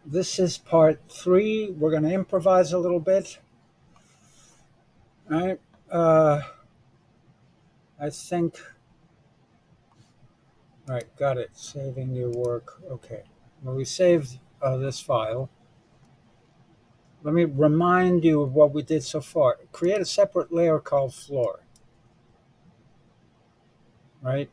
This is part 3. We're going to improvise a little bit. All right. I think. All right, got it. Saving your work. Okay. Well, we saved this file. Let me remind you of what we did so far. Create a separate layer called floor, right?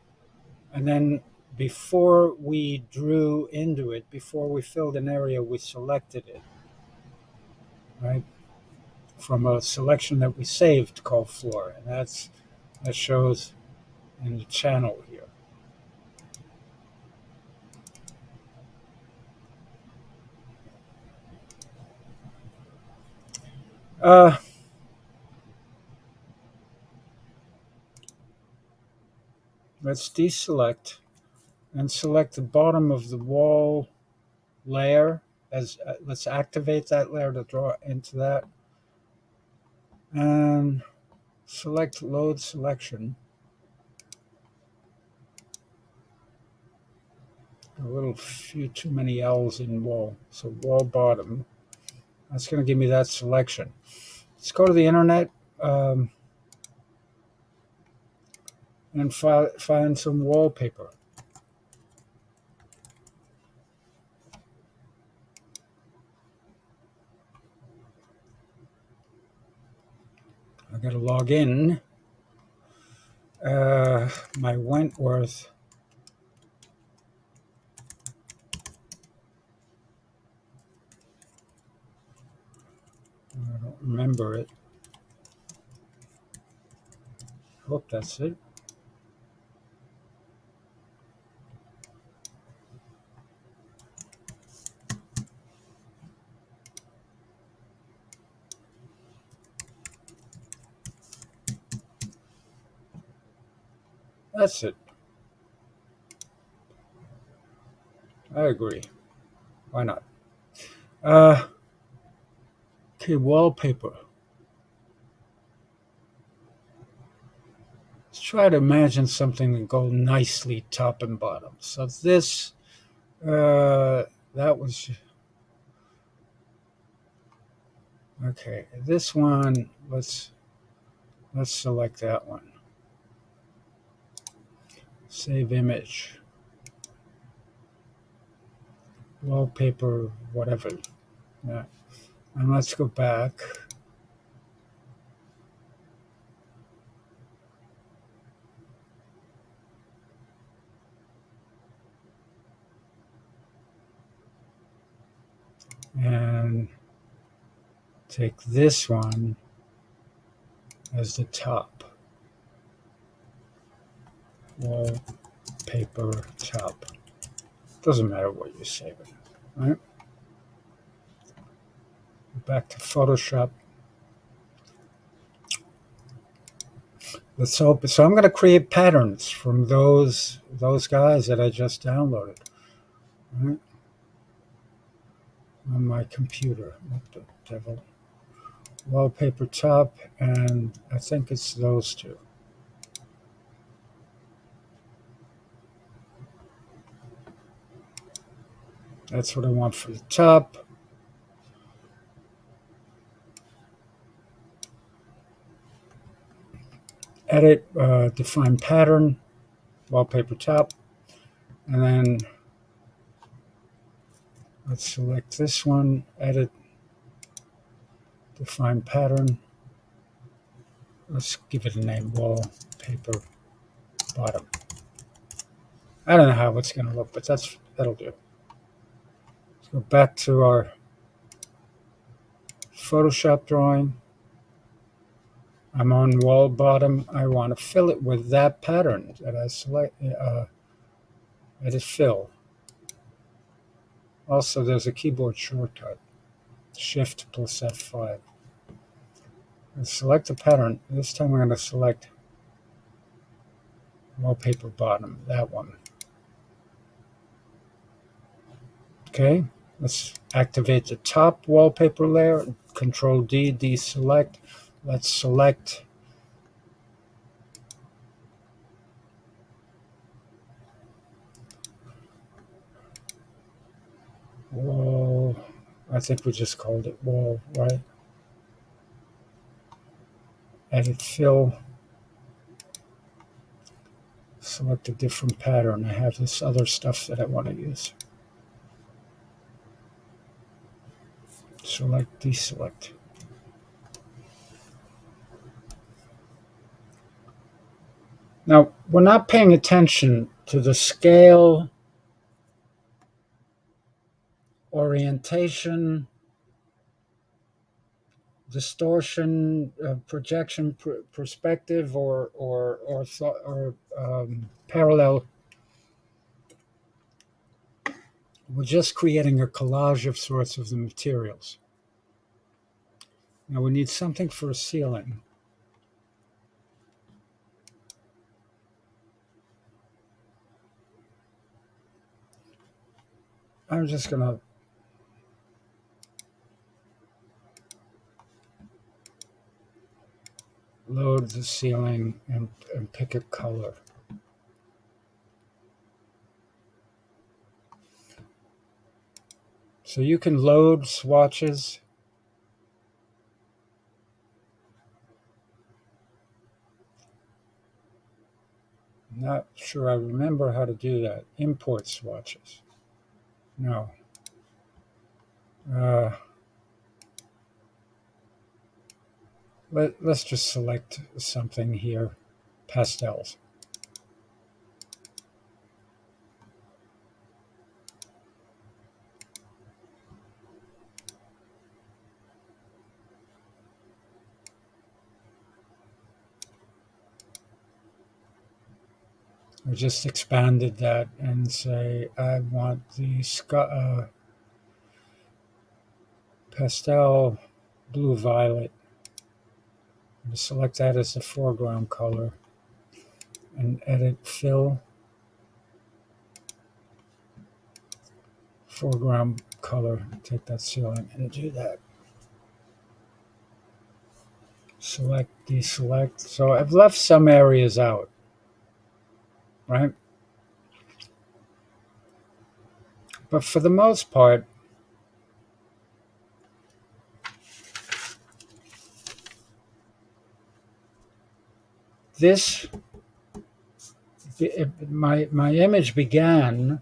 And then before we drew into it, before we filled an area, we selected it, right? From a selection that we saved called floor. And that shows in the channel here. Uh, let's deselect and select the bottom of the wall layer. As let's activate that layer to draw into that, and select load selection. A little few too many L's in wall, so wall bottom. That's going to give me that selection. Let's go to the internet and find some wallpaper. I got to log in. My Wentworth. I don't remember it. Hope that's it. That's it. I agree. Why not? Okay, wallpaper. Let's try to imagine something that go nicely top and bottom. So this, that was, okay. This one, let's select that one. Save image. Wallpaper, whatever. Yeah. And let's go back. And take this one as the top. Wallpaper top. Doesn't matter what you save it, right? Back to Photoshop. Let's hope. So I'm going to create patterns from those guys that I just downloaded, right? On my computer. What the devil? Wallpaper top, and I think it's those two. That's what I want for the top. Edit, define pattern, wallpaper top, and then let's select this one, edit, define pattern. Let's give it a name, wallpaper bottom. I don't know how it's going to look, but that'll do. Let's go back to our Photoshop drawing. I'm on wall bottom. I want to fill it with that pattern that I select. Edit fill. Also, there's a keyboard shortcut, Shift plus F5. And select the pattern. This time we're going to select wallpaper bottom, that one. Okay, let's activate the top wallpaper layer. Control D, deselect. Let's select wallpaper I think we just called it wall, right? Edit fill, select a different pattern. I have this other stuff that I want to use. Select, deselect. Now, we're not paying attention to the scale, orientation, distortion, projection, perspective, or parallel. We're just creating a collage of sorts of the materials. Now we need something for a ceiling. I'm just going to load the ceiling and pick a color. So you can load swatches. Not sure I remember how to do that. Import swatches. No. Let's just select something here. Pastels. I just expanded that and say I want the pastel blue violet. I'm select that as the foreground color and edit fill, foreground color, take that ceiling and do that. Select, deselect. So I've left some areas out, right? But for the most part, this, my image began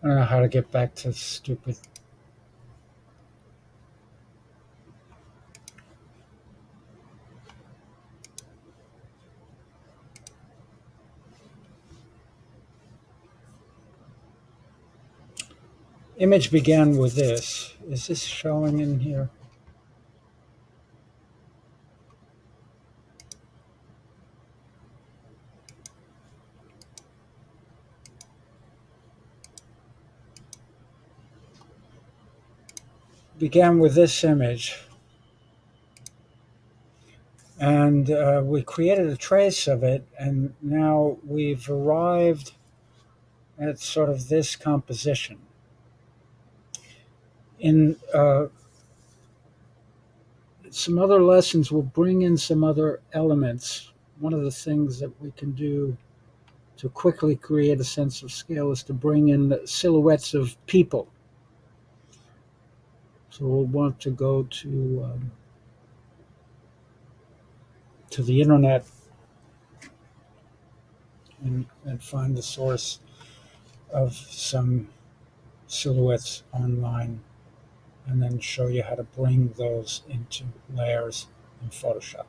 I don't know how to get back to stupid. Image began with this. Is this showing in here? Began with this image. And we created a trace of it, and now we've arrived at sort of this composition. In some other lessons, we'll bring in some other elements. One of the things that we can do to quickly create a sense of scale is to bring in the silhouettes of people. So we'll want to go to the internet and find the source of some silhouettes online, and then show you how to bring those into layers in Photoshop.